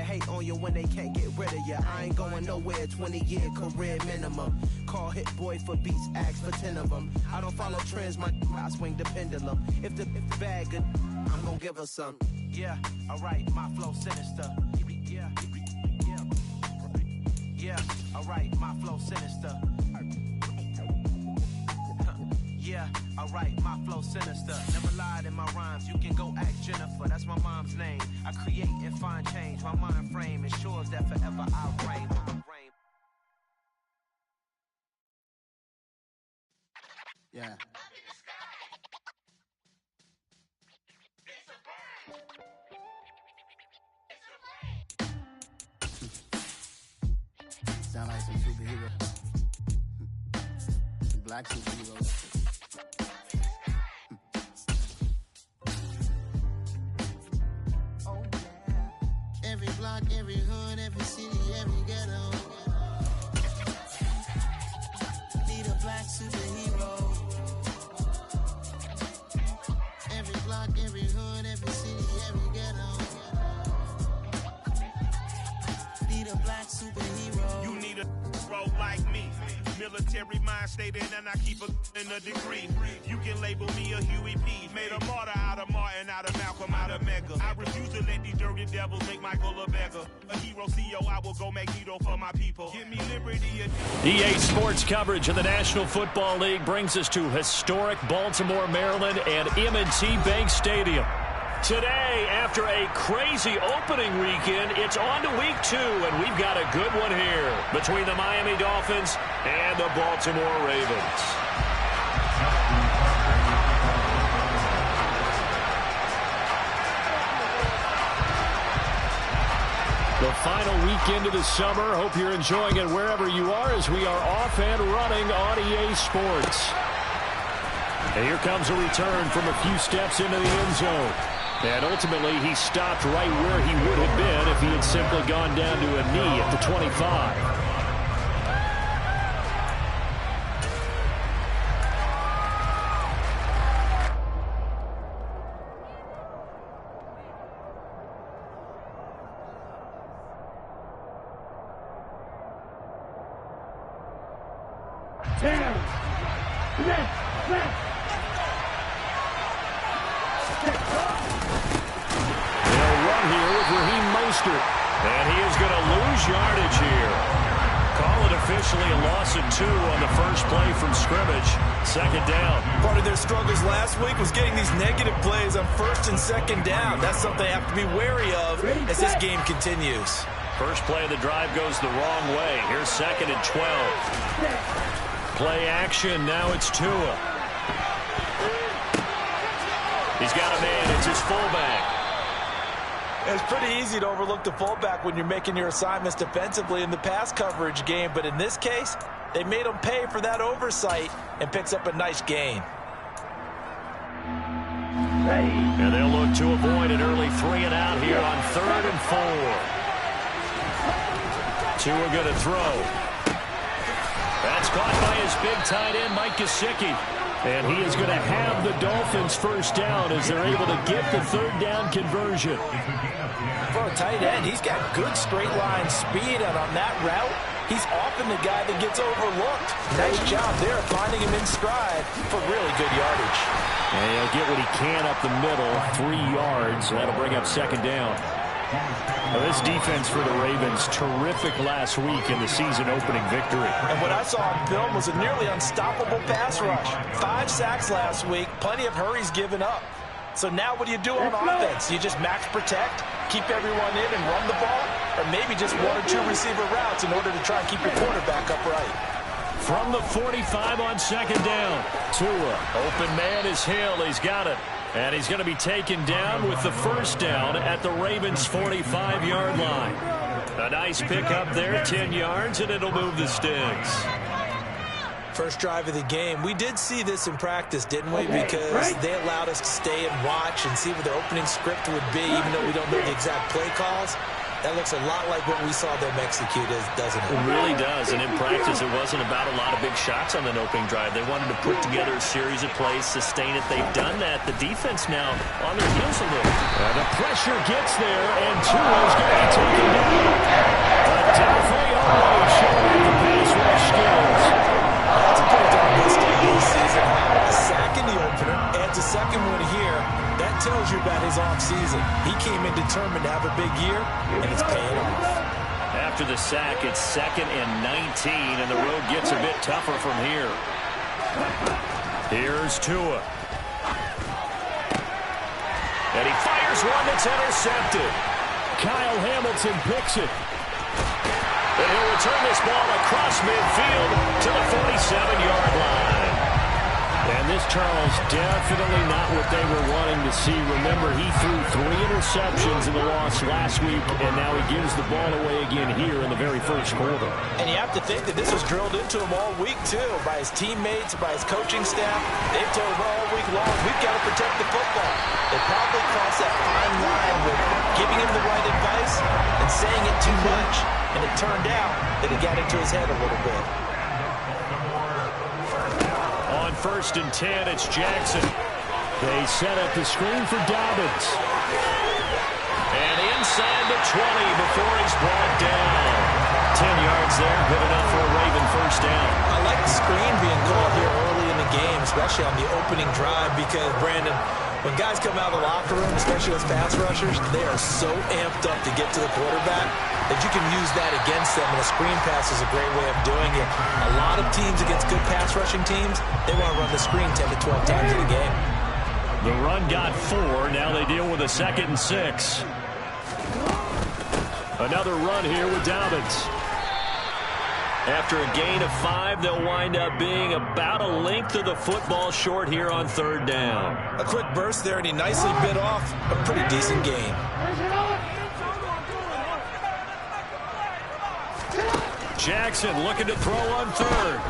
hate on you when they can't get rid of you. I ain't going nowhere, 20-year career minimum. Call Hit Boy for beats, ask for 10 of them. I don't follow trends, I swing the pendulum. If the bag good, I'm gonna give her some. Yeah, alright, my flow sinister. Yeah, alright, my flow sinister. Yeah, alright, my flow sinister. Never lied in my rhymes, you can go ask Jennifer. That's my mom's name. I create and find change. My mind frame ensures that forever I reign. Yeah. Sound like some superhero. Some black superheroes. Every block, every hood, every city, every ghetto. Need a black superhero. Every block, every hood, every city, every ghetto. Need a black superhero. You need a role like me. Military mind state and I keep in a degree. You can label me a Huey P. Made a martyr out of Martin, out of Malcolm, out of Mega. I refuse to let these dirty devils make Michael a beggar. A hero CEO, I will go Magneto for my people. Give me liberty and... EA Sports coverage of the National Football League brings us to historic Baltimore, Maryland and M&T Bank Stadium. Today, after a crazy opening weekend, it's on to week 2, and we've got a good one here between the Miami Dolphins and the Baltimore Ravens. The final weekend of the summer. Hope you're enjoying it wherever you are as we are off and running on EA Sports. And here comes a return from a few steps into the end zone. And ultimately, he stopped right where he would have been if he had simply gone down to a knee at the 25. And he is going to lose yardage here. Call it officially a loss of 2 on the first play from scrimmage. Second down. Part of their struggles last week was getting these negative plays on first and second down. That's something they have to be wary of as this game continues. First play of the drive goes the wrong way. Here's second and 12. Play action. Now it's Tua. He's got a man. It's his fullback. It's pretty easy to overlook the fullback when you're making your assignments defensively in the pass coverage game, but in this case, they made him pay for that oversight and picks up a nice gain. And they'll look to avoid an early 3 and out here on 3rd and 4. Tua going to throw. That's caught by his big tight end, Mike Gesicki. And he is going to have the Dolphins first down as they're able to get the 3rd down conversion. For a tight end, he's got good straight line speed, and on that route, he's often the guy that gets overlooked. Nice job there, finding him in stride for really good yardage. And he'll get what he can up the middle, 3 yards, and that'll bring up second down. Well, this defense for the Ravens, terrific last week in the season-opening victory. And what I saw on film was a nearly unstoppable pass rush. 5 sacks last week, plenty of hurries given up. So now what do you do on offense? You just max protect, keep everyone in and run the ball, or maybe just 1 or 2 receiver routes in order to try and keep your quarterback upright. From the 45 on second down, Tua, open man is Hill, he's got it. And he's going to be taken down with the first down at the Ravens' 45-yard line. A nice pickup there, 10 yards, and it'll move the sticks. First drive of the game. We did see this in practice, didn't we? Because they allowed us to stay and watch and see what the opening script would be, even though we don't know the exact play calls. That looks a lot like what we saw them execute, doesn't it? It really does, and in practice it wasn't about a lot of big shots on the opening drive. They wanted to put together a series of plays, sustain it. They've done that. The defense now on their heels a little. The pressure gets there, and Tua's going to be taken down. and it's paying off. After the sack, it's 2nd and 19, and the road gets a bit tougher from here. Here's Tua. And he fires one that's intercepted. Kyle Hamilton picks it. And he'll return this ball across midfield to the 47-yard line. And this, Charles, definitely not what they were wanting to see. Remember, he threw 3 interceptions in the loss last week, and now he gives the ball away again here in the very first quarter. And you have to think that this was drilled into him all week, too, by his teammates, by his coaching staff. They've told him all week long, we've got to protect the football. They probably crossed that fine line with giving him the right advice and saying it too much. And it turned out that it got into his head a little bit. On 1st and 10, it's Jackson. They set up the screen for Dobbins. And inside the 20 before he's brought down. 10 yards there, good enough for a Raven first down. I like the screen being called here early in the game, especially on the opening drive, because, Brandon, when guys come out of the locker room, especially as pass rushers, they are so amped up to get to the quarterback that you can use that against them, and a screen pass is a great way of doing it. A lot of teams against good pass rushing teams, they want to run the screen 10 to 12 times in a game. The run got 4. Now they deal with a 2nd and 6. Another run here with Dobbins. After a gain of 5, they'll wind up being about a length of the football short here on 3rd down. A quick burst there, and he nicely bit off a pretty decent gain. Jackson looking to throw on 3rd.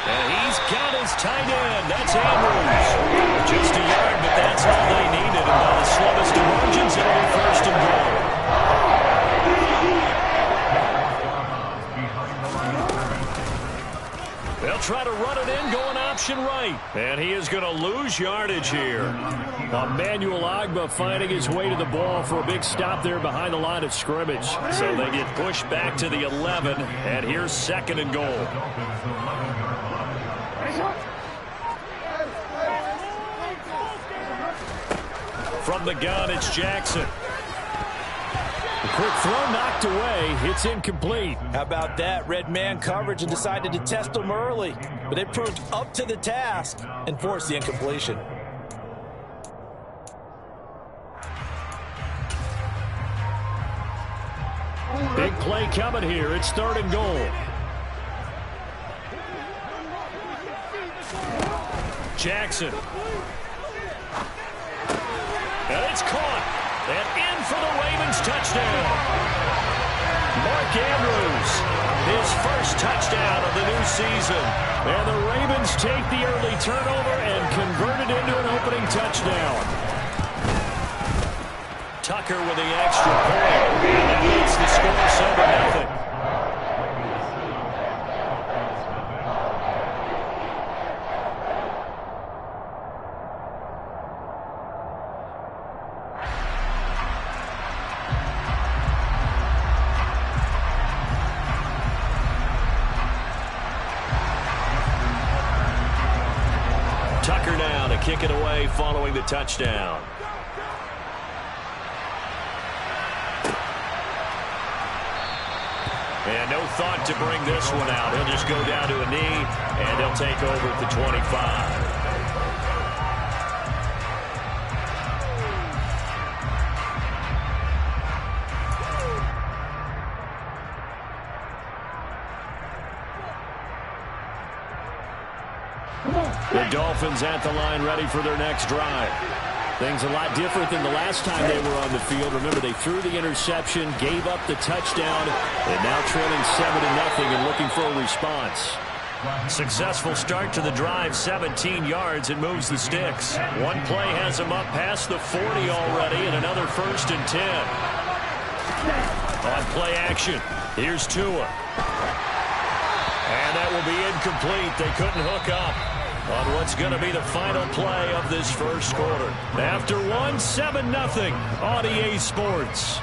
And he's got his tight end. That's Andrews. Just a yard, but that's all they needed. And by the slowest of margins, it'll be 1st and goal. They'll try to run it in, going option right. And he is going to lose yardage here. Emmanuel Ogbah finding his way to the ball for a big stop there behind the line of scrimmage. So they get pushed back to the 11, and here's 2nd and goal. From the gun, it's Jackson. The quick throw knocked away. It's incomplete. How about that? Red man coverage and decided to test him early. But they proved up to the task and forced the incompletion. Big play coming here. It's 3rd and goal. Jackson. And it's caught. And in for the Ravens touchdown. Mark Andrews, his first touchdown of the new season. And the Ravens take the early turnover and convert it into an opening touchdown. Tucker with the extra point. And that makes the score 7-0. Tucker now to kick it away following the touchdown. And no thought to bring this one out. He'll just go down to a knee, and he'll take over at the 25. The Dolphins at the line ready for their next drive. Things a lot different than the last time they were on the field. Remember, they threw the interception, gave up the touchdown, and now trailing 7-0 and looking for a response. Successful start to the drive, 17 yards, and moves the sticks. One play has them up past the 40 already, and another 1st and 10. On play action, here's Tua. And that will be incomplete. They couldn't hook up on what's going to be the final play of this first quarter. After 7-0 on EA Sports.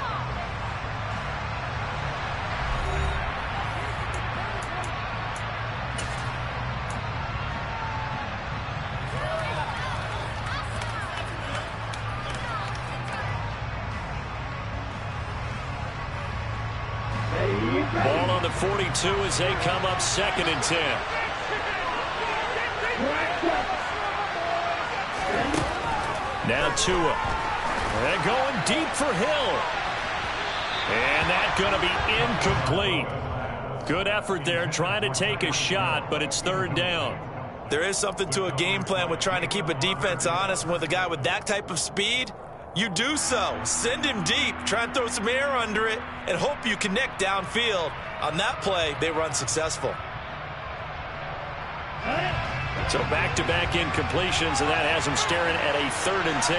Ball on the 42 as they come up 2nd and 10. Now Tua. They're going deep for Hill. And that's going to be incomplete. Good effort there trying to take a shot, but it's 3rd down. There is something to a game plan with trying to keep a defense honest. With a guy with that type of speed, you do so. Send him deep, try and throw some air under it, and hope you connect downfield. On that play, they run successful. So back-to-back incompletions, and that has them staring at a 3rd and 10.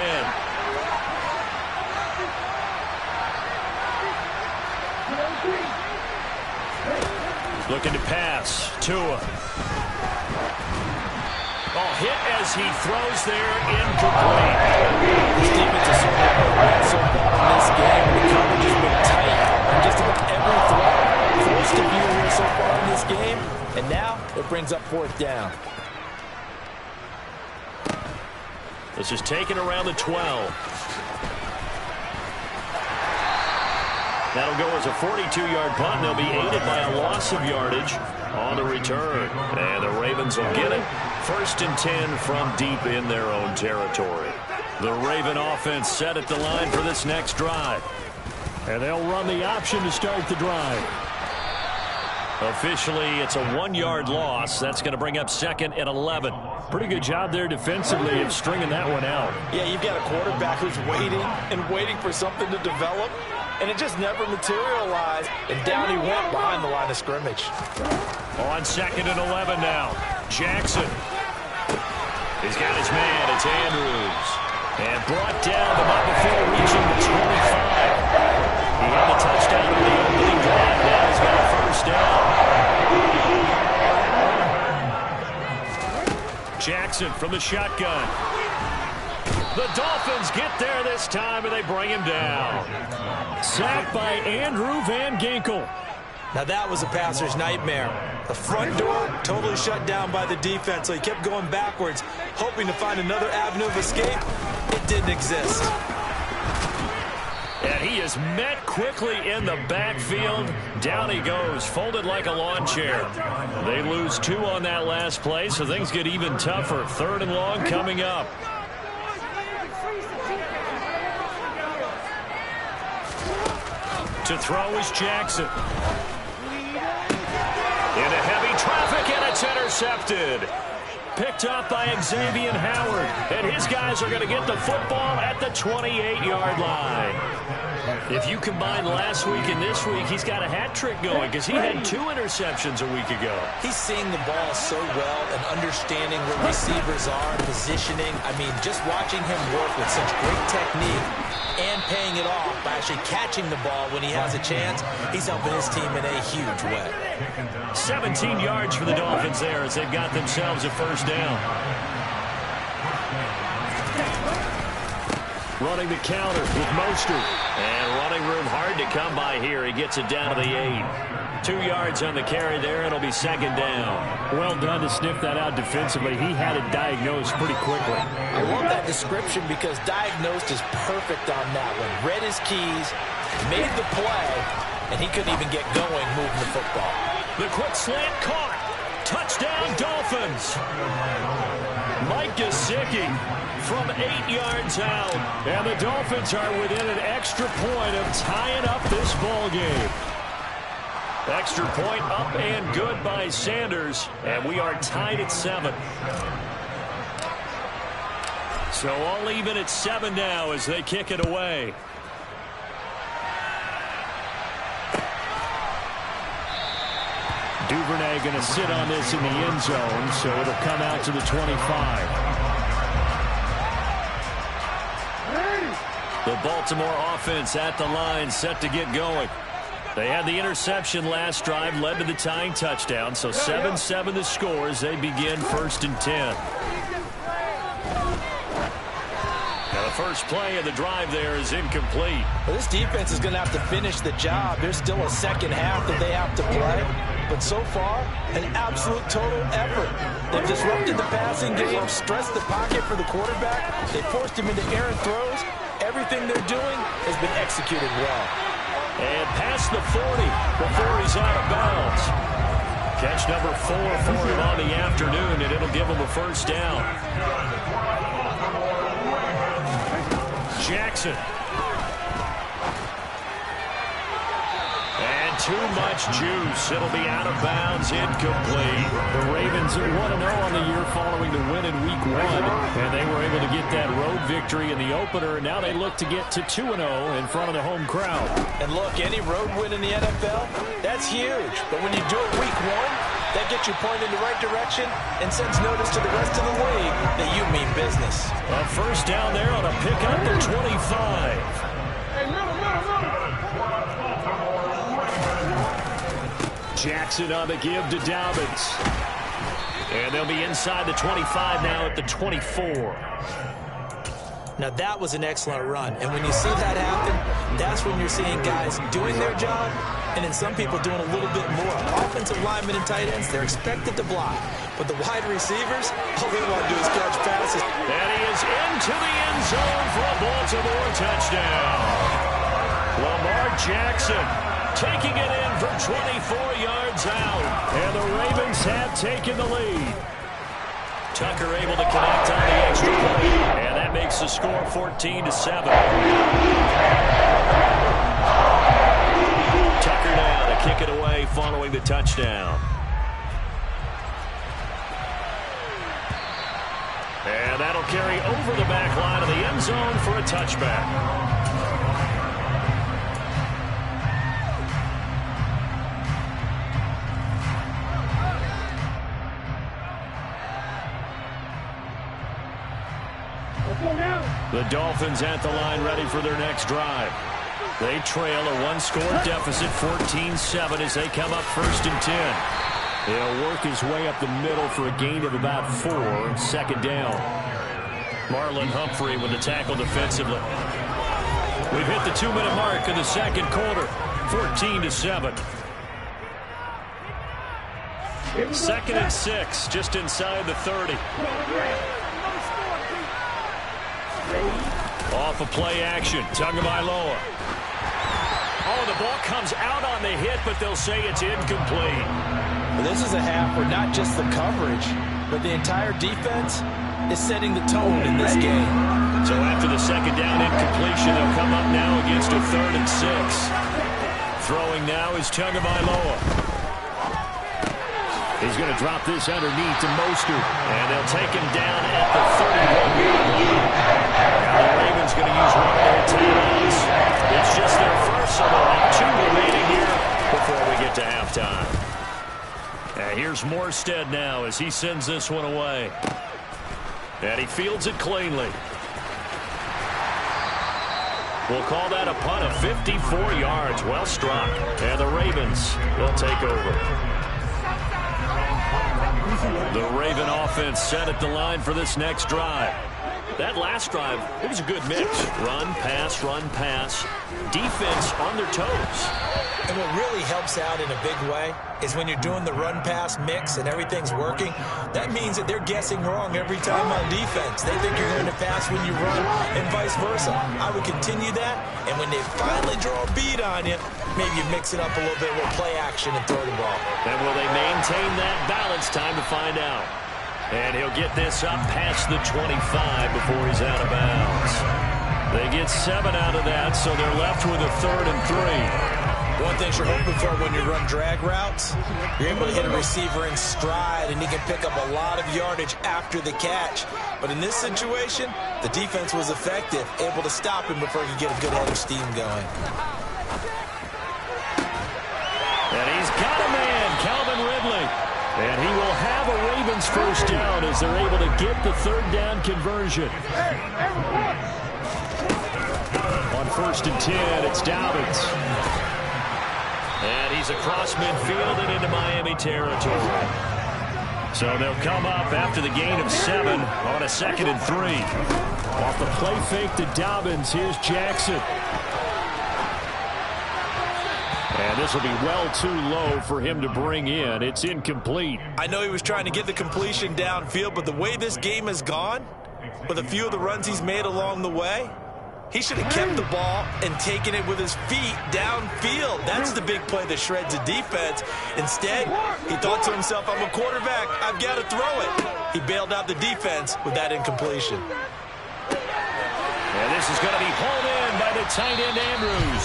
Looking to pass. Tua. Oh, hit as he throws there, incomplete. This defense is so far in this game. The coverage has been tight on just about every throw. Forced a few here so far in this game, and now it brings up 4th down. This is taken around the 12. That'll go as a 42-yard punt. They'll be aided by a loss of yardage on the return. And the Ravens will get it. 1st and 10 from deep in their own territory. The Raven offense set at the line for this next drive. And they'll run the option to start the drive. Officially, it's a 1-yard loss. That's going to bring up 2nd and 11. Pretty good job there defensively of stringing that one out. Yeah, you've got a quarterback who's waiting and waiting for something to develop, and it just never materialized, and down he went behind the line of scrimmage. On 2nd and 11 now. Jackson. He's got his man. It's Andrews. And brought down the night before reaching the 25. He had the touchdown on the opening drive. Now he's got a 1st down. Jackson from the shotgun. The Dolphins get there this time, and they bring him down. Sacked by Andrew Van Ginkel. Now that was a passer's nightmare. The front door totally shut down by the defense, so he kept going backwards, hoping to find another avenue of escape. It didn't exist. And he is met quickly in the backfield. Down he goes, folded like a lawn chair. They lose 2 on that last play, so things get even tougher. 3rd and long coming up. To throw is Jackson. Into heavy traffic, and it's intercepted. Picked up by Xavier Howard. And his guys are going to get the football at the 28-yard line. If you combine last week and this week, he's got a hat trick going because he had 2 interceptions a week ago. He's seeing the ball so well and understanding where receivers are and positioning. I mean, just watching him work with such great technique and paying it off by actually catching the ball when he has a chance, he's helping his team in a huge way. 17 yards for the Dolphins there as they've got themselves a 1st down. Running the counter with Mostert. And running room hard to come by here. He gets it down to the 8. 2 yards on the carry there. It'll be 2nd down. Well done to sniff that out defensively. He had it diagnosed pretty quickly. I love that description because diagnosed is perfect on that one. Read his keys, made the play, and he couldn't even get going moving the football. The quick slant caught. Touchdown Dolphins. Mike Gesicki from 8 yards out. And the Dolphins are within an extra point of tying up this ball game. Extra point up and good by Sanders. And we are tied at 7. So all even at 7 now as they kick it away. Duvernay going to sit on this in the end zone, so it'll come out to the 25. The Baltimore offense at the line, set to get going. They had the interception last drive, led to the tying touchdown, so 7-7 the score as they begin 1st and 10. Now the first play of the drive there is incomplete. Well, this defense is going to have to finish the job. There's still a second half that they have to play. But so far, an absolute total effort. They've disrupted the passing game, stressed the pocket for the quarterback. They forced him into errant throws. Everything they're doing has been executed well. And past the 40 before he's out of bounds. Catch number 4 for him on the afternoon, and it'll give him a first down. Jackson. And too much juice. It'll be out of bounds, incomplete. The Ravens are 1-0 on the year following the win in Week 1, and they were able to get that road victory in the opener. Now they look to get to 2-0 in front of the home crowd. And look, any road win in the NFL, that's huge. But when you do it Week 1, that gets you pointed in the right direction and sends notice to the rest of the league that you mean business. A first down there on a pickup at 25. Jackson on the give to Dobbins. And they'll be inside the 25 now at the 24. Now that was an excellent run. And when you see that happen, that's when you're seeing guys doing their job and then some people doing a little bit more. Offensive linemen and tight ends, they're expected to block. But the wide receivers, all they want to do is catch passes. And he is into the end zone for a Baltimore touchdown. Lamar Jackson taking it in from 24 yards out. And the Ravens have taken the lead. Tucker able to connect on the extra point. And that makes the score 14-7. Tucker now to kick it away following the touchdown. And that'll carry over the back line of the end zone for a touchback. The Dolphins at the line ready for their next drive. They trail a one-score deficit, 14-7, as they come up 1st and 10. He'll work his way up the middle for a gain of about 4, 2nd down. Marlon Humphrey with the tackle defensively. We've hit the 2-minute mark in the 2nd quarter, 14-7. 2nd and 6, just inside the 30. Off of play action, Tagovailoa. Oh, the ball comes out on the hit, but they'll say it's incomplete. Well, this is a half where not just the coverage, but the entire defense is setting the tone in this game. So after the 2nd down incompletion, they'll come up now against a 3rd and 6. Throwing now is Tagovailoa. He's going to drop this underneath to Mostert, and they'll take him down at the 31. Now the Ravens going to use one of their timeouts. It's just their first, so they'll have 2 remaining here before we get to halftime. And here's Morstead now as he sends this one away. And he fields it cleanly. We'll call that a punt of 54 yards. Well struck. And the Ravens will take over. The Raven offense set at the line for this next drive. That last drive, it was a good mix. Run, pass, defense on their toes. And what really helps out in a big way is when you're doing the run-pass mix and everything's working, that means that they're guessing wrong every time on defense. They think you're going to pass when you run and vice versa. I would continue that, and when they finally draw a bead on you, maybe you mix it up a little bit with play action and throw the ball. And will they maintain that balance? Time to find out. And he'll get this up past the 25 before he's out of bounds. They get 7 out of that, so they're left with a 3rd and 3. One thing you're hoping for when you run drag routes, you're able to hit a receiver in stride, and he can pick up a lot of yardage after the catch. But in this situation, the defense was effective, able to stop him before he could get a good head of steam going. And he's got a man, Calvin Ridley. And he will have a Ravens first down as they're able to get the 3rd down conversion. On 1st and 10, it's Dobbins. And he's across midfield and into Miami territory. So they'll come up after the gain of 7 on a 2nd and 3. Off the play fake to Dobbins, here's Jackson. And this will be well too low for him to bring in. It's incomplete. I know he was trying to get the completion downfield, but the way this game has gone, with a few of the runs he's made along the way, He should have kept the ball and taken it with his feet downfield. That's the big play that shreds the defense. Instead, he thought to himself, I'm a quarterback. I've got to throw it. He bailed out the defense with that incompletion. And this is going to be hauled in by the tight end, Andrews.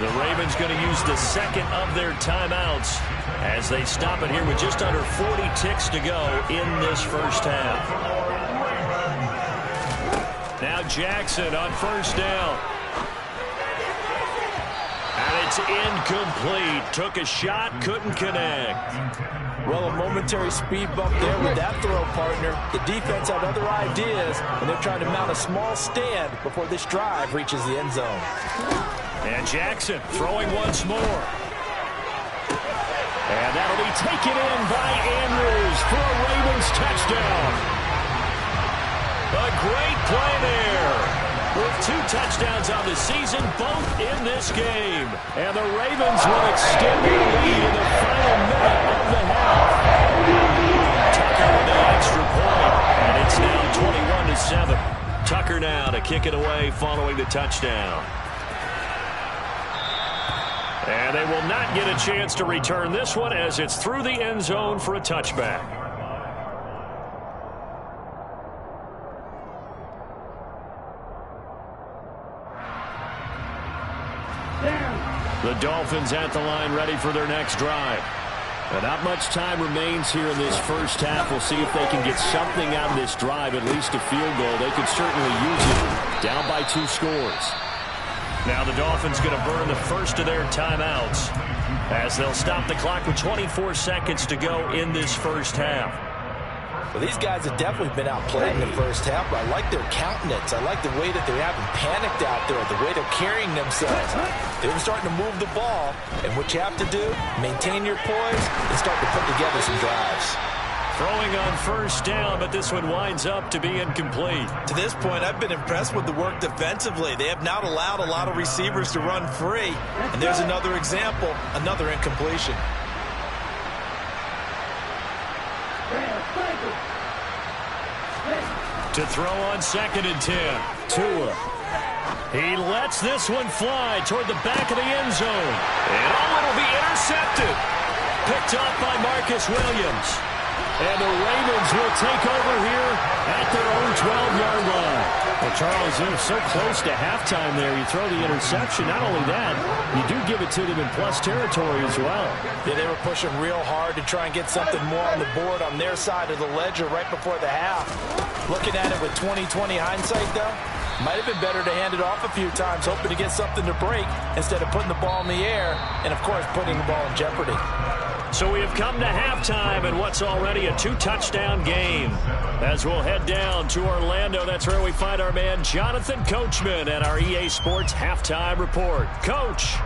The Ravens going to use the second of their timeouts as they stop it here with just under 40 ticks to go in this first half. Now Jackson on first down. And it's incomplete. Took a shot, couldn't connect. Well, a momentary speed bump there with that throw, partner. The defense had other ideas, and they're trying to mount a small stand before this drive reaches the end zone. And Jackson throwing once more. And that'll be taken in by Andrews for a Ravens touchdown. A great play there. With 2 touchdowns on the season, both in this game. And the Ravens will extend their lead in the final minute of the half. Tucker with the extra point. And it's now 21-7. Tucker now to kick it away following the touchdown. And they will not get a chance to return this one as it's through the end zone for a touchback. The Dolphins at the line ready for their next drive. But not much time remains here in this first half. We'll see if they can get something out of this drive, at least a field goal. They could certainly use it. Down by 2 scores. Now the Dolphins going to burn the first of their timeouts as they'll stop the clock with 24 seconds to go in this first half. Well, these guys have definitely been outplayed in the first half, but I like their countenance. I like the way that they haven't panicked out there, the way they're carrying themselves. They're starting to move the ball, and what you have to do, maintain your poise and start to put together some drives. Throwing on first down, but this one winds up to be incomplete. To this point, I've been impressed with the work defensively. They have not allowed a lot of receivers to run free, and there's another example, another incompletion. To throw on 2nd and 10. Tua. He lets this one fly toward the back of the end zone. And it'll be intercepted. Picked off by Marcus Williams. And the Ravens will take over here at their own 12-yard line. Well, Charles, they're so close to halftime there. You throw the interception. Not only that, you do give it to them in plus territory as well. Yeah, they were pushing real hard to try and get something more on the board on their side of the ledger right before the half. Looking at it with 20/20 hindsight, though, might have been better to hand it off a few times, hoping to get something to break instead of putting the ball in the air and, of course, putting the ball in jeopardy. So we have come to halftime in what's already a 2-touchdown game. As we'll head down to Orlando, that's where we find our man Jonathan Coachman at our EA Sports Halftime Report. Coach.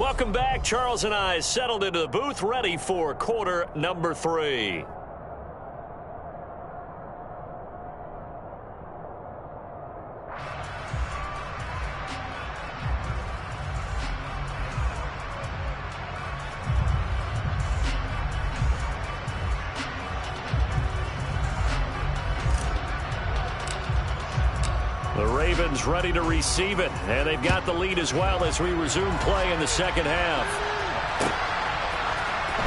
Welcome back. Charles and I settled into the booth, ready for quarter number 3. The Ravens ready to receive it, and they've got the lead as well as we resume play in the second half.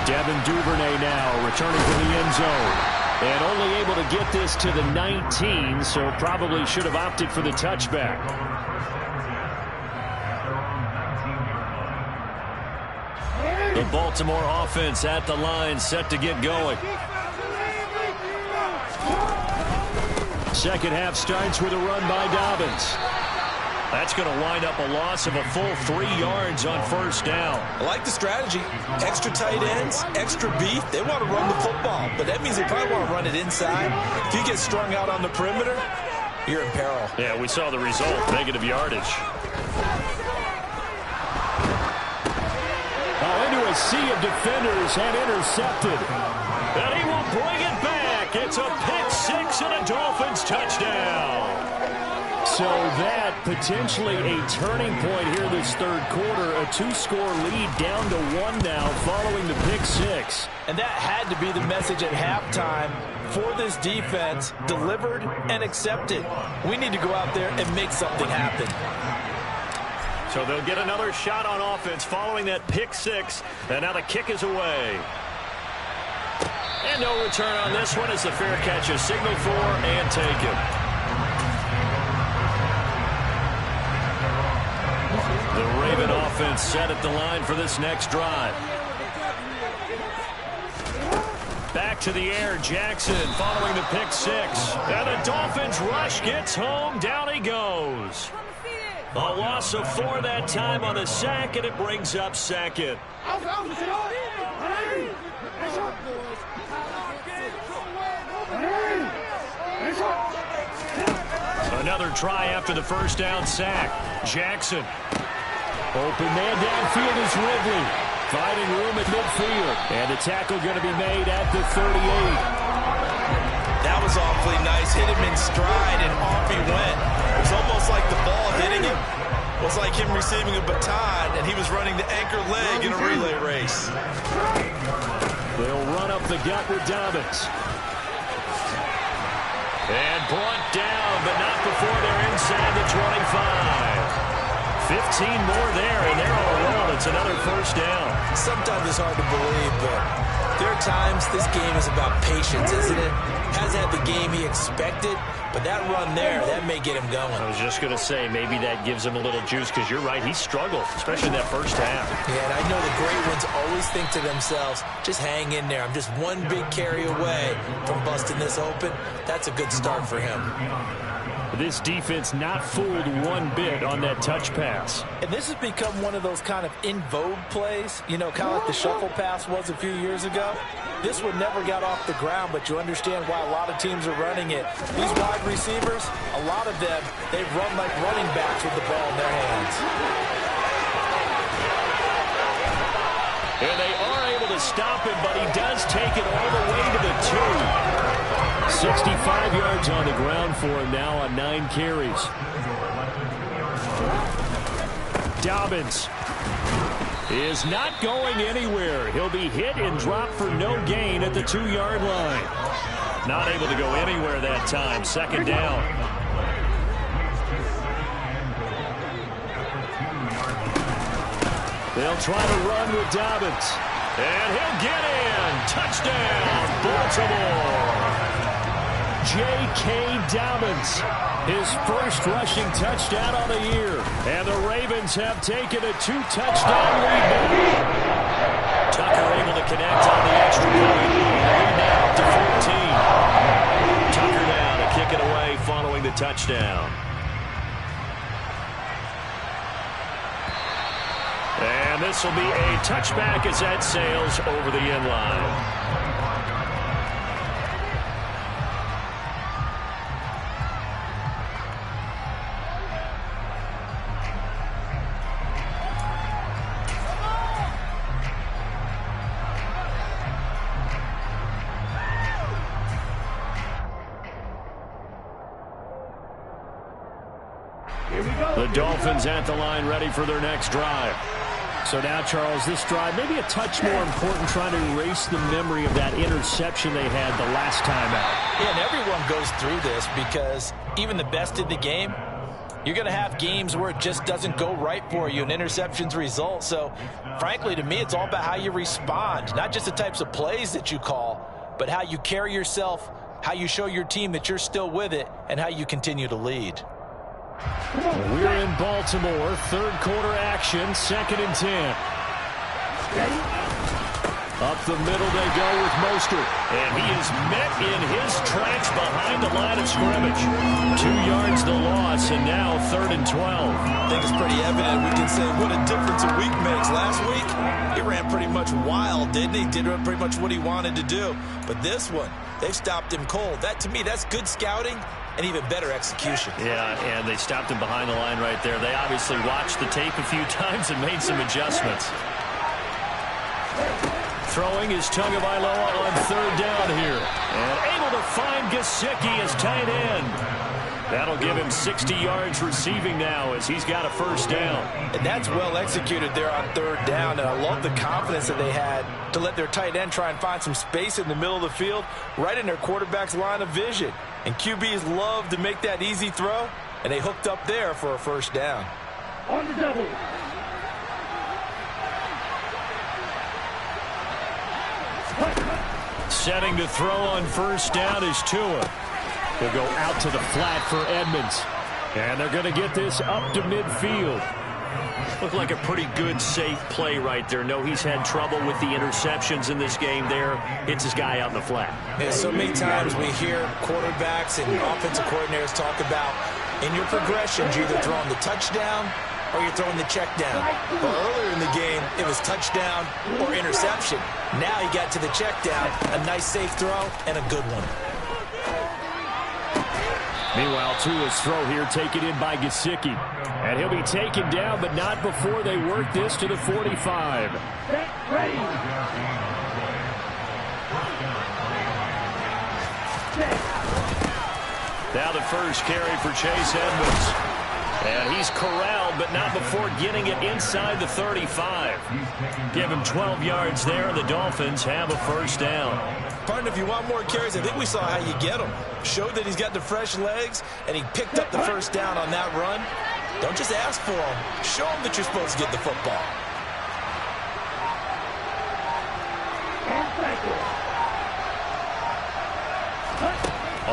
Devin Duvernay now returning to the end zone, and only able to get this to the 19, so probably should have opted for the touchback. The Baltimore offense at the line, set to get going. Second half starts with a run by Dobbins. That's going to wind up a loss of a full 3 yards on first down. I like the strategy. Extra tight ends, extra beef. They want to run the football, but that means they probably want to run it inside. If you get strung out on the perimeter, you're in peril. Yeah, we saw the result, negative yardage. Into a sea of defenders and intercepted. And he will bring it back. It's a pick 6 and a Dolphins touchdown. So that potentially a turning point here this third quarter. A 2-score lead down to 1 now following the pick six. And that had to be the message at halftime for this defense. Delivered and accepted. We need to go out there and make something happen. So they'll get another shot on offense following that pick six. And now the kick is away. And no return on this one as the fair catch is signaled for and taken. The Raven offense set at the line for this next drive. Back to the air, Jackson following the pick six. And the Dolphins rush gets home. Down he goes. A loss of 4 that time on the sack, and it brings up second. Another try after the first down sack. Jackson. Open man downfield is Ridley. Finding room at midfield. And the tackle going to be made at the 38. That was awfully nice. Hit him in stride, and off he went. It was almost like the ball hitting him was like him receiving a baton, and he was running the anchor leg in a relay race. They'll run up the gut with Dobbins. And brought down, but not before they're inside the 25. 15 more there, and they're on a roll. It's another first down. Sometimes it's hard to believe, but there are times this game is about patience, isn't it? Hasn't had the game he expected, but that run there, that may get him going. I was just going to say, maybe that gives him a little juice, because you're right, he struggled, especially in that first half. Yeah, and I know the great ones always think to themselves, just hang in there. I'm just one big carry away from busting this open. That's a good start for him. This defense not fooled one bit on that touch pass. And this has become one of those kind of in vogue plays, you know, kind of like the shuffle pass was a few years ago. This one never got off the ground, but you understand why a lot of teams are running it. These wide receivers, a lot of them, they run like running backs with the ball in their hands. And they are able to stop him, but he does take it all the way to the 2. 65 yards on the ground for him now on 9 carries. Dobbins is not going anywhere. He'll be hit and dropped for no gain at the 2-yard line. Not able to go anywhere that time. Second down. They'll try to run with Dobbins. And he'll get in. Touchdown, Baltimore. J.K. Dobbins, his first rushing touchdown on the year. And the Ravens have taken a 2-touchdown lead now. Tucker able to connect on the extra point. Lead now up to 14. Tucker now to kick it away following the touchdown. And this will be a touchback as that sails over the end line. The Dolphins at the line ready for their next drive. So now, Charles, this drive maybe a touch more important, trying to erase the memory of that interception they had the last time out. Yeah, and everyone goes through this because even the best in the game, you're going to have games where it just doesn't go right for you and interceptions result. So, frankly, to me, it's all about how you respond, not just the types of plays that you call, but how you carry yourself, how you show your team that you're still with it, and how you continue to lead. We're in Baltimore, third quarter action, 2nd and 10. Up the middle they go with Mostert. And he is met in his tracks behind the line of scrimmage. 2 yards the loss, and now 3rd and 12. I think it's pretty evident. We can say what a difference a week makes. Last week, he ran pretty much wild, didn't he? Did pretty much what he wanted to do. But this one, they stopped him cold. That, to me, that's good scouting and even better execution. Yeah, and they stopped him behind the line right there. They obviously watched the tape a few times and made some adjustments. Throwing is Tagovailoa on 3rd down here. And able to find Gesicki as tight end. That'll give him 60 yards receiving now as he's got a first down. And that's well executed there on third down, and I love the confidence that they had to let their tight end try and find some space in the middle of the field, right in their quarterback's line of vision. And QBs love to make that easy throw, and they hooked up there for a first down. On the double. Setting to throw on first down is Tua. They'll go out to the flat for Edmonds. And they're going to get this up to midfield. Looked like a pretty good, safe play right there. No, he's had trouble with the interceptions in this game there. Hits his guy out in the flat. Yeah, so many times we hear quarterbacks and offensive coordinators talk about in your progressions, you're either throwing the touchdown or you're throwing the check down. But earlier in the game, it was touchdown or interception. Now he got to the check down, a nice safe throw, and a good one. Meanwhile, Tua's throw here taken in by Gesicki. And he'll be taken down, but not before they work this to the 45. Ready. Now the first carry for Chase Edmonds. And he's corralled, but not before getting it inside the 35. Give him 12 yards there, and the Dolphins have a first down. Partner, if you want more carries, I think we saw how you get them. Showed that he's got the fresh legs, and he picked up the first down on that run. Don't just ask for them. Show them that you're supposed to get the football.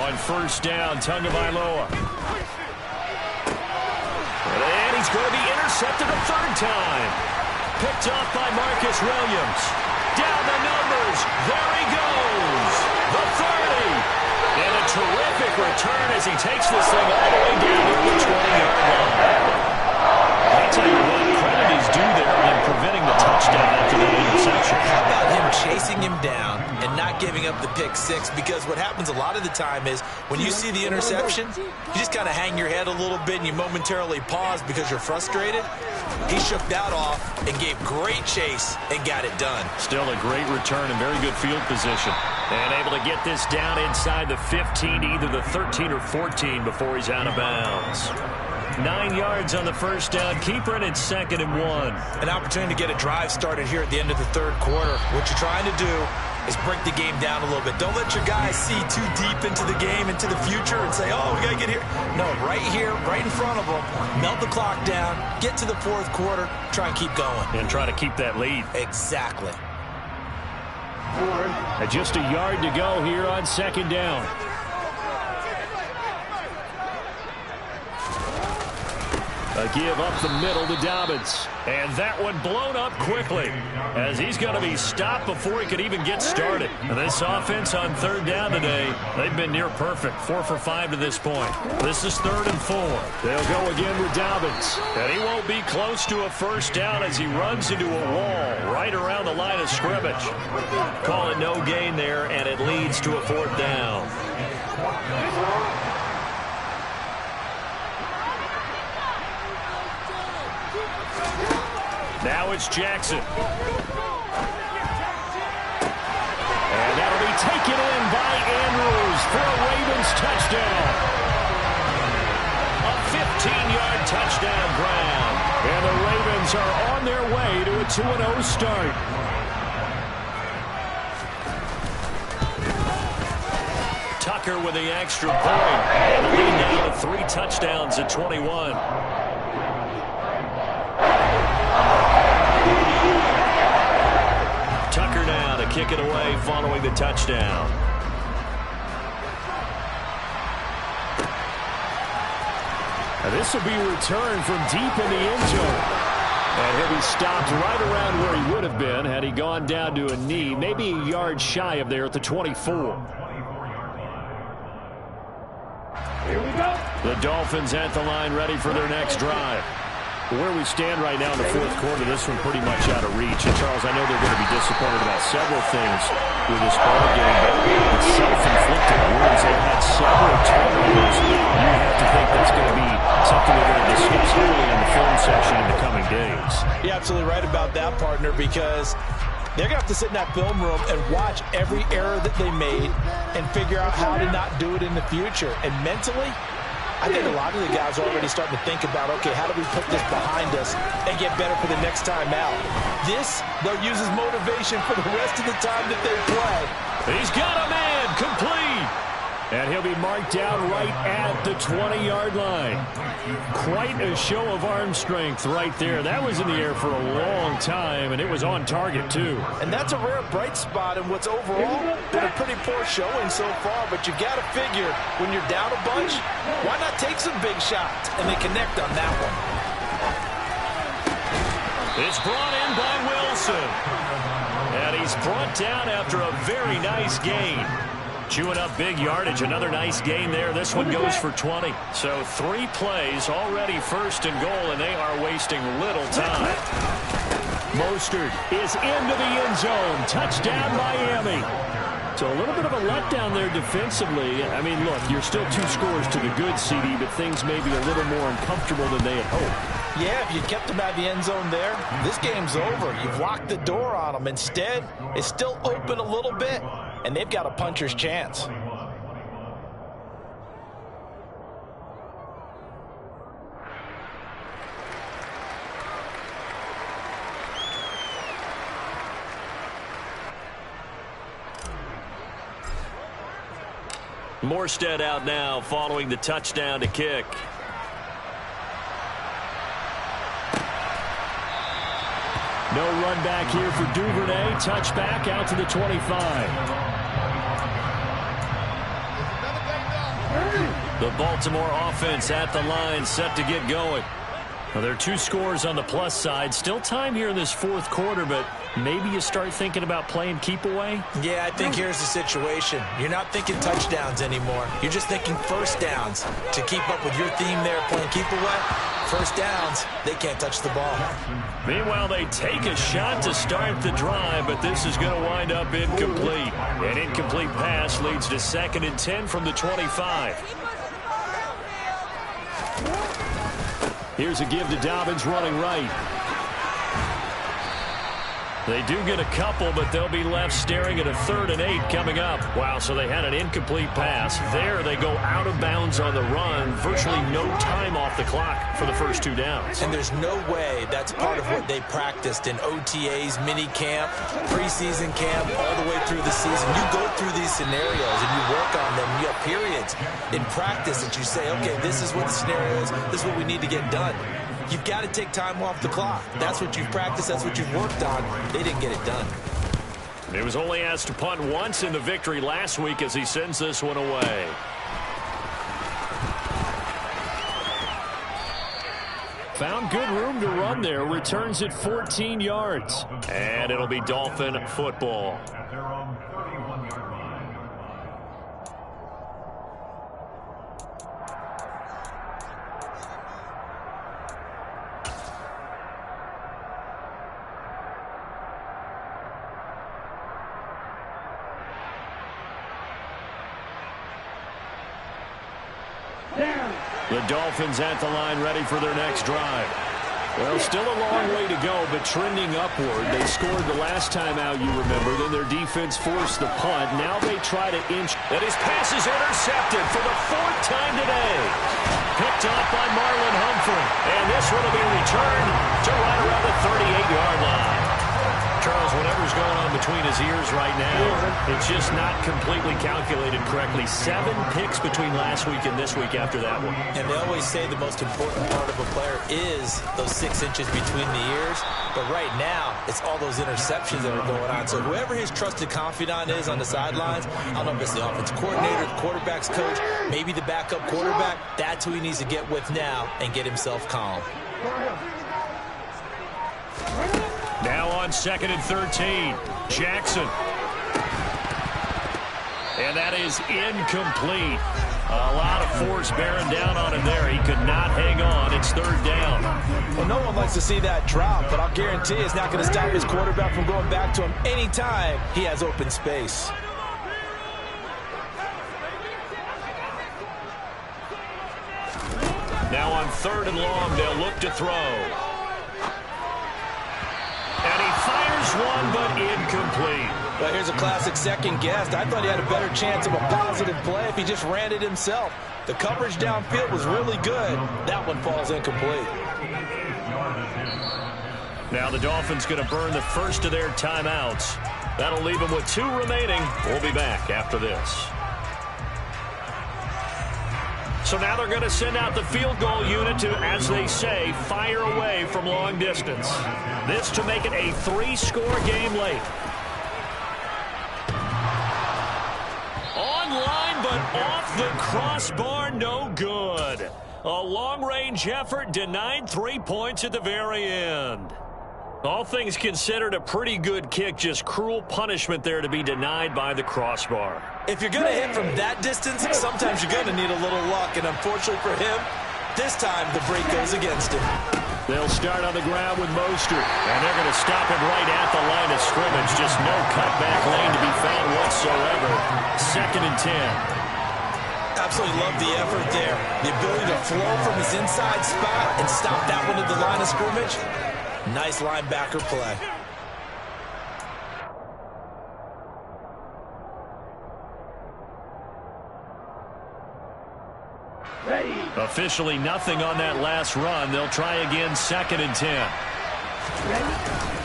On first down, Tagovailoa. And he's going to be intercepted a third time. Picked off by Marcus Williams. Down the numbers. There he goes. The 30. And a terrific return as he takes this thing all the way down to the 20-yard line. I'll tell you what, credit is due there in preventing the touchdown after the interception. How about him chasing him down and not giving up the pick six? Because what happens a lot of the time is when you see the interception, you just kind of hang your head a little bit and you momentarily pause because you're frustrated. He shook that off and gave great chase and got it done. Still a great return and very good field position. And able to get this down inside the 15 to either the 13 or 14 before he's out of bounds. 9 yards on the first down. Keeper, and it's 2nd and 1. An opportunity to get a drive started here at the end of the third quarter. What you're trying to do is break the game down a little bit. Don't let your guys see too deep into the game, into the future, and say, oh, we got to get here. No, right here, right in front of them, melt the clock down, get to the fourth quarter, try and keep going. And try to keep that lead. Exactly. And just a yard to go here on 2nd down. A give up the middle to Dobbins. And that one blown up quickly as he's going to be stopped before he could even get started. And this offense on 3rd down today, they've been near perfect. 4 for 5 to this point. This is 3rd and 4. They'll go again with Dobbins. And he won't be close to a first down as he runs into a wall right around the line of scrimmage. Call it no gain there, and it leads to a 4th down. Now it's Jackson. And that'll be taken in by Andrews for a Ravens touchdown. A 15-yard touchdown grab. And the Ravens are on their way to a 2-0 start. Tucker with the extra point. And the lead now to 3 touchdowns at 21. Tucker now to kick it away following the touchdown. Now this will be returned from deep in the end zone. And he'll be stopped right around where he would have been had he gone down to a knee, maybe a yard shy of there at the 24. Here we go. The Dolphins at the line ready for their next drive. Where we stand right now in the fourth quarter, this one pretty much out of reach. And, Charles, I know they're going to be disappointed about several things with this ball game, but it's self-inflicted wounds. They've had several turnovers. You have to think that's going to be something we're going to discuss heavily in the film section in the coming days. You're absolutely right about that, partner, because they're going to have to sit in that film room and watch every error that they made and figure out how to not do it in the future. And mentally, I think a lot of the guys are already starting to think about, okay, how do we put this behind us and get better for the next time out? This, they'll use as motivation for the rest of the time that they play. He's got a man, complete. And he'll be marked down right at the 20-yard line. Quite a show of arm strength right there. That was in the air for a long time, and it was on target, too. And that's a rare bright spot in what's overall been a pretty poor showing so far. But you've got to figure, when you're down a bunch, why not take some big shots? And they connect on that one. It's brought in by Wilson. And he's brought down after a very nice gain. Chewing up big yardage. Another nice gain there. This one goes for 20. So 3 plays already first and goal, and they are wasting little time. Mostert is into the end zone. Touchdown, Miami. So a little bit of a letdown there defensively. I mean, look, you're still 2 scores to the good, CD, but things may be a little more uncomfortable than they had hoped. Yeah, if you kept them out of the end zone there, this game's over. You've locked the door on them. Instead, it's still open a little bit, and they've got a puncher's chance. Morstead out now following the touchdown to kick. No run back here for Duvernay. Touchback out to the 25. The Baltimore offense at the line, set to get going. Well, there are 2 scores on the plus side. Still time here in this 4th quarter, but maybe you start thinking about playing keep away? Yeah, I think here's the situation. You're not thinking touchdowns anymore. You're just thinking first downs. To keep up with your theme there, playing keep away, first downs, they can't touch the ball. Meanwhile, they take a shot to start the drive, but this is going to wind up incomplete. An incomplete pass leads to 2nd and 10 from the 25. Here's a give to Dobbins running right. They do get a couple, but they'll be left staring at a 3rd and 8 coming up. Wow, so they had an incomplete pass. There they go out of bounds on the run. Virtually no time off the clock for the first 2 downs. And there's no way that's part of what they practiced in OTAs, mini camp, preseason camp, all the way through the season. You go through these scenarios and you work on them. You have periods in practice that you say, okay, this is what the scenario is. This is what we need to get done. You've got to take time off the clock. That's what you've practiced. That's what you've worked on. They didn't get it done. He was only asked to punt once in the victory last week as he sends this one away. Found good room to run there. Returns at 14 yards. And it'll be Dolphin football. The Dolphins at the line ready for their next drive. Well, still a long way to go, but trending upward. They scored the last time out, you remember. Then their defense forced the punt. Now they try to inch. And his pass is intercepted for the 4th time today. Picked off by Marlon Humphrey. And this one will be returned to right around the 38-yard line. Charles, whatever's going on between his ears right now, it's just not completely calculated correctly. 7 picks between last week and this week after that one. And they always say the most important part of a player is those 6 inches between the ears. But right now, it's all those interceptions that are going on. So whoever his trusted confidant is on the sidelines, I don't know if it's the offensive coordinator, the quarterback's coach, maybe the backup quarterback, that's who he needs to get with now and get himself calm. Now on 2nd and 13, Jackson. And that is incomplete. A lot of force bearing down on him there. He could not hang on. It's 3rd down. Well, no one likes to see that drop, but I'll guarantee it's not going to stop his quarterback from going back to him anytime he has open space. Now on 3rd and long, they'll look to throw. And he fires one, but incomplete. Well, here's a classic second guess. I thought he had a better chance of a positive play if he just ran it himself. The coverage downfield was really good. That one falls incomplete. Now the Dolphins going to burn the first of their timeouts. That'll leave them with 2 remaining. We'll be back after this. So now they're going to send out the field goal unit to, as they say, fire away from long distance. This to make it a 3-score game late. Online, but off the crossbar, no good. A long-range effort denied 3 points at the very end. All things considered, a pretty good kick, just cruel punishment there to be denied by the crossbar. If you're going to hit from that distance, sometimes you're going to need a little luck, and unfortunately for him, this time the break goes against him. They'll start on the ground with Mostert, and they're going to stop him right at the line of scrimmage. Just no cutback lane to be found whatsoever. 2nd and 10. Absolutely love the effort there. The ability to flow from his inside spot and stop that one at the line of scrimmage. Nice linebacker play. Ready. Officially nothing on that last run. They'll try again, 2nd and 10. Ready.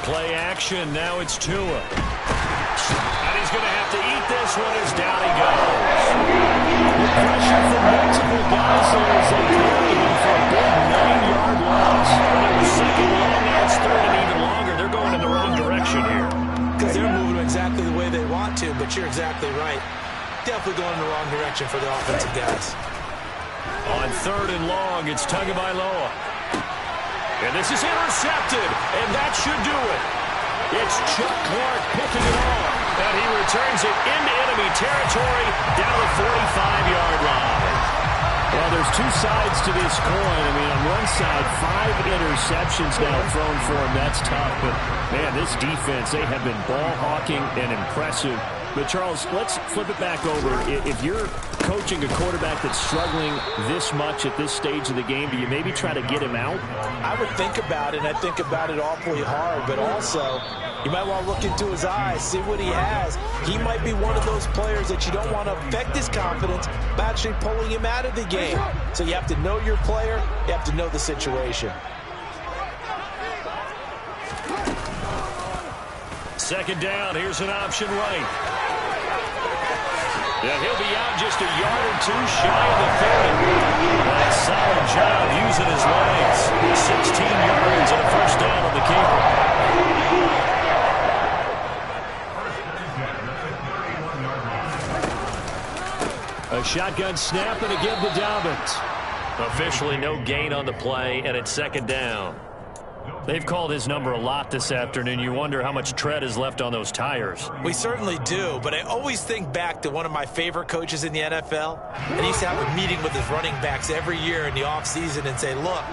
Play action. Now it's Tua. And he's going to have to eat this one as down he goes. Pressure from multiple guys there as they carry him for a big 9-yard loss. When it was 2nd and long, now it's 3rd and even longer. They're going in the wrong direction here. Because they're moving exactly the way they want to, but you're exactly right. Definitely going in the wrong direction for the offensive guys. On 3rd and long, it's Tagovailoa. And this is intercepted, and that should do it. It's Chuck Clark picking it off, and he returns it into enemy territory down the 45-yard line. Well, there's 2 sides to this coin. I mean, on one side, 5 interceptions now thrown for him. That's tough. But, man, this defense, they have been ball hawking and impressive. But, Charles, let's flip it back over. If you're coaching a quarterback that's struggling this much at this stage of the game, do you maybe try to get him out? I would think about it, and I think about it awfully hard. But also, you might want to look into his eyes, see what he has. He might be one of those players that you don't want to affect his confidence by actually pulling him out of the game. So you have to know your player. You have to know the situation. 2nd down. Here's an option right. Yeah, he'll be out just a yard or 2 shy of the 30. Nice solid job using his legs. 16 yards and a 1st down on the keeper. A shotgun snap and again to Dobbins. Officially no gain on the play, and it's 2nd down. They've called his number a lot this afternoon. You wonder how much tread is left on those tires. We certainly do, but I always think back to one of my favorite coaches in the NFL. And he used to have a meeting with his running backs every year in the offseason and say, look,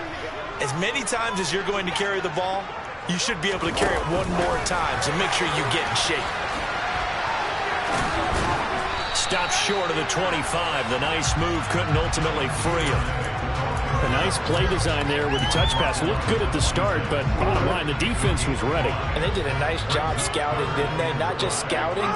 as many times as you're going to carry the ball, you should be able to carry it one more time, so make sure you get in shape. Stopped short of the 25. The nice move couldn't ultimately free him. A nice play design there with the touch pass. Looked good at the start, but bottom line, the defense was ready. And they did a nice job scouting, didn't they? Not just scouting,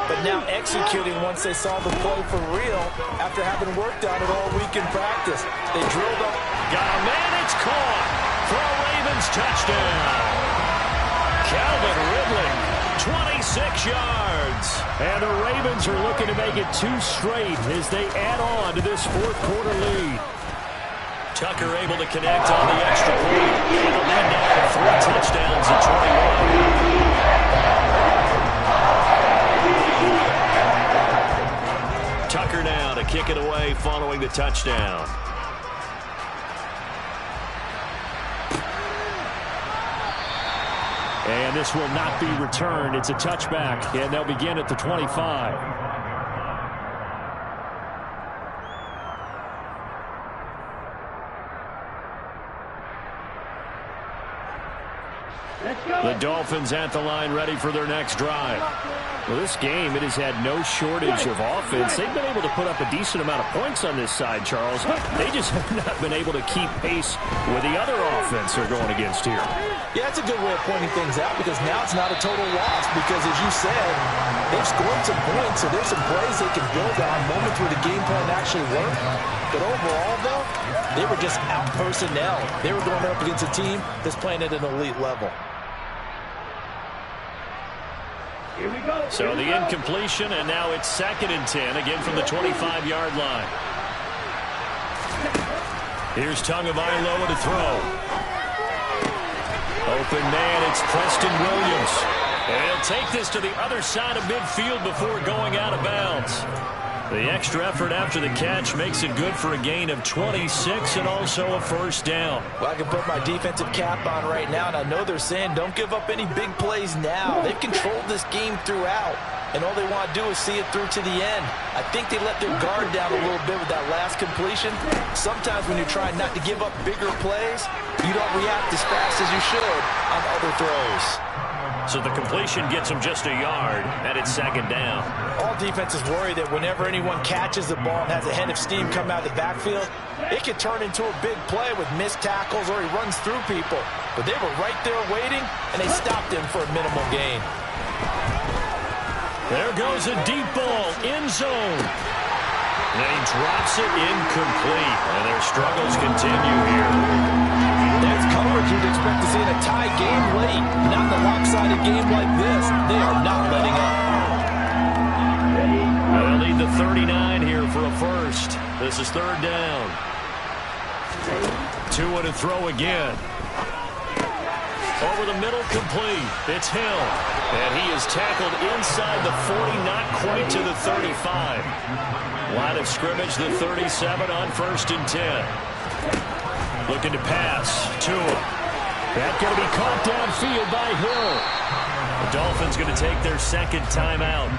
but now executing once they saw the play for real after having worked on it all week in practice. They drilled up. Got a man, it's caught for a Ravens touchdown. Calvin Ridley, 26 yards. And the Ravens are looking to make it 2 straight as they add on to this 4th quarter lead. Tucker able to connect on the extra point. And the lead now 3 touchdowns at 21. Tucker now to kick it away following the touchdown. And this will not be returned. It's a touchback, and they'll begin at the 25. The Dolphins at the line ready for their next drive. Well, this game, it has had no shortage of offense. They've been able to put up a decent amount of points on this side, Charles. They just have not been able to keep pace with the other offense they're going against here. Yeah, that's a good way of pointing things out because now it's not a total loss because, as you said, they've scored some points, so there's some plays they can build on, moments where the game plan actually worked. But overall, though, they were just out personnel. They were going up against a team that's playing at an elite level. Here we go. So the incompletion, and now it's 2nd and 10, again from the 25-yard line. Here's Tagovailoa to throw. Open man, it's Preston Williams. And he'll take this to the other side of midfield before going out of bounds. The extra effort after the catch makes it good for a gain of 26 and also a first down. Well, I can put my defensive cap on right now, and I know they're saying don't give up any big plays now. They've controlled this game throughout, and all they want to do is see it through to the end. I think they let their guard down a little bit with that last completion. Sometimes when you're trying not to give up bigger plays, you don't react as fast as you should on other throws. So the completion gets him just a yard, and it's 2nd down. All defenses worry that whenever anyone catches the ball and has a head of steam come out of the backfield, it could turn into a big play with missed tackles or he runs through people. But they were right there waiting, and they stopped him for a minimal gain. There goes a deep ball, end zone. And he drops it incomplete, and their struggles continue here. There's coverage you'd expect to see in a tie game late. Not in a lopsided game like this. They are not letting up. They'll need the 39 here for a first. This is 3rd down. Tua to throw again. Over the middle, complete. It's Hill. And he is tackled inside the 40, not quite to the 35. Line of scrimmage, the 37 on 1st and 10. Looking to pass. Tua. That's going to be caught downfield by Hill. The Dolphins going to take their 2nd timeout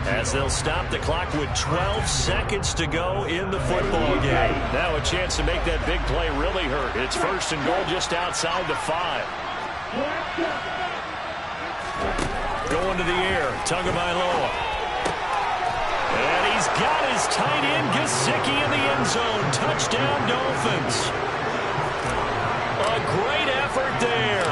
as they'll stop the clock with 12 seconds to go in the football game. Now a chance to make that big play really hurt. It's 1st and goal just outside the 5. Going to the air. Tagovailoa. And he's got his tight end Gesicki in the end zone. Touchdown Dolphins. A great effort there.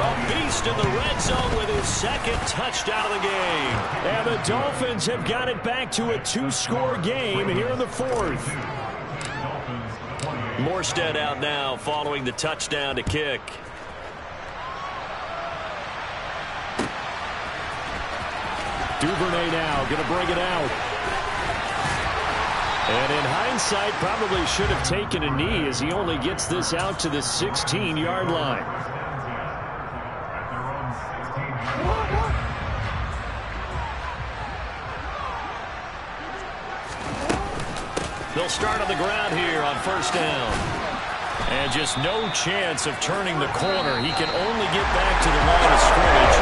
A beast in the red zone with his 2nd touchdown of the game. And the Dolphins have got it back to a 2-score game here in the 4th. Morstead out now following the touchdown to kick. Duvernay now going to bring it out. And in hindsight, probably should have taken a knee as he only gets this out to the 16-yard line. They'll start on the ground here on 1st down. And just no chance of turning the corner. He can only get back to the line of scrimmage.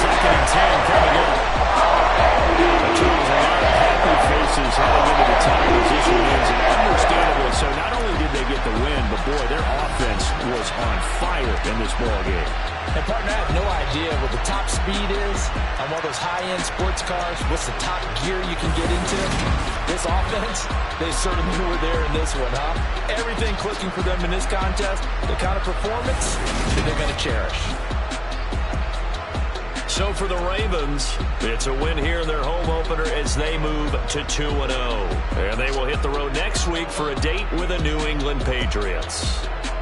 2nd and 10 coming up. A lot of happy faces heading into the time position wins, and understandably so. Not only did they get the win, but boy, their offense was on fire in this ball game. And partner, I have no idea what the top speed is on one of those high-end sports cars. What's the top gear you can get into? This offense, they certainly were there in this one, huh? Everything clicking for them in this contest, the kind of performance that they're going to cherish. So for the Ravens, it's a win here in their home opener as they move to 2-0. And they will hit the road next week for a date with the New England Patriots.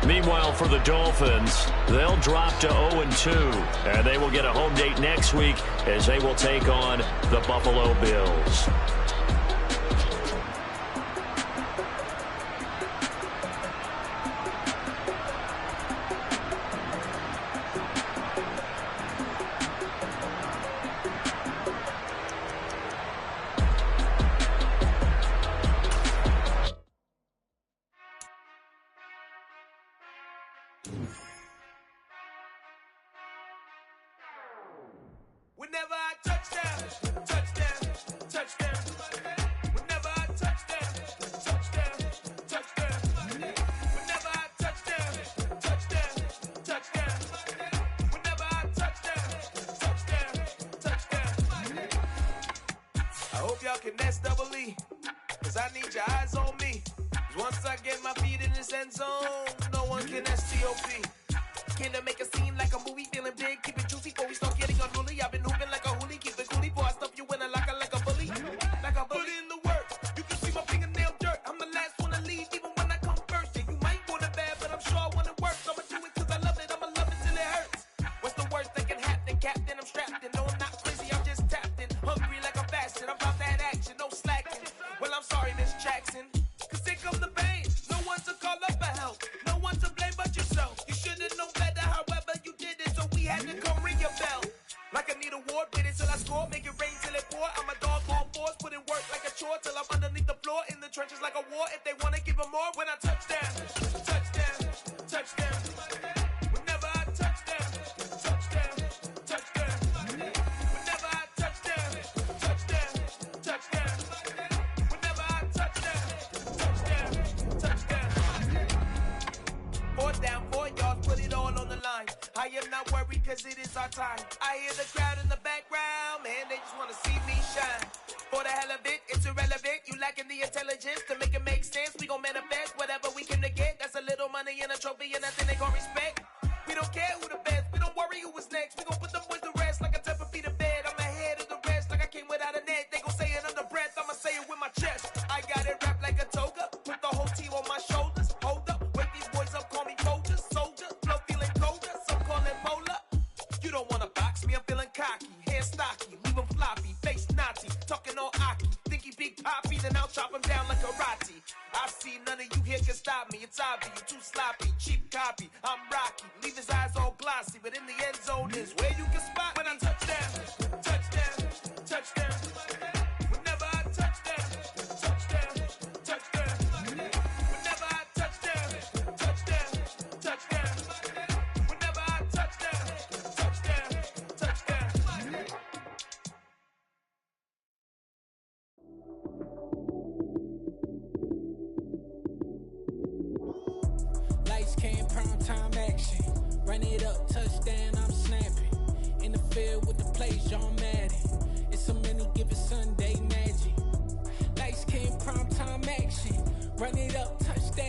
Meanwhile, for the Dolphins, they'll drop to 0-2. And they will get a home date next week as they will take on the Buffalo Bills. Whenever I touchdown, touchdown, touchdown. Whenever I touchdown, touchdown, touchdown. Whenever I touchdown, touchdown, touchdown. Whenever finesse double E. Cause I need your eyes on me. Once I get my feet in this end zone, no one can STOP. Can I make a scene like a movie, feeling big, keep it juicy before we start getting unruly. I've been hooping like a hoolie, keep it coolie before I stuff you in a locker like a bully. Like a bully. Put in the work, you can see my fingernail dirt. I'm the last one to leave, even when I come first. Yeah, you might want it bad, but I'm sure I want it worse. I'ma do it cause I love it, I'ma love it till it hurts. What's the worst that can happen, Captain? I'm strapped in, no I'm not crazy, I'm just tapped in. Hungry like I'm fasting, I'm about that action, no slacking. Well, I'm sorry, Miss Jackson, cause here come the pain. No one to call up for help, no one to blame but yourself. You should've known better, however you did it, so we had to come ring your bell. Like I need a award, wait until I score, make it rain till it pour. I'm a dog on force, put in work like a chore till I'm underneath the floor, in the trenches like a war. If they wanna give them more, when I touch down, touchdown, touchdown. Whenever I touch down, touchdown, touchdown. Whenever I touch down, touchdown, touchdown. Whenever I touch down, touchdown, touchdown. 4th down, 4 yards, put it all on the line. I am not worried cause it is our time. I hear the crowd in the background, man, they just wanna see me shine. For the hell of it, it's irrelevant. You lacking the intelligence to make it make sense. We gon' manifest whatever we came to get. That's a little money and a trophy and nothing they gon' respect. We don't care who the best, we don't worry who was next. We gon' put them boys to rest like a 10 feet of bed. I'm ahead of the rest like I came without a net. They gon' say it under breath, I'ma say it with my chest. I got it wrapped like a toga, put the whole team on my shoulders. Hold up, wake these boys up, call me Folger, soldier, flow feeling colder, some call it polar. You don't wanna box me, I'm feeling cocky, hair stocky, leave him floppy, face naughty, talking all aki. Think he big poppy, then I'll chop him down like karate. I see none of you here can stop me, it's obvious, you too sloppy, cheap copy. I'm Rocky, leave his eyes all glossy, but in the end zone is where you can spot when I touch down, touchdown, touchdown. Whenever I touch down, touchdown, touchdown. Whenever I touch down, touchdown, touchdown. Whenever I touch down, touchdown, touchdown. Lights came, prime time action. Run it up, touchdown, I'm snapping. In the field with the plays, John Madden. It's a many given Sunday magic. Lights came, prime time action. Run it up, touchdown.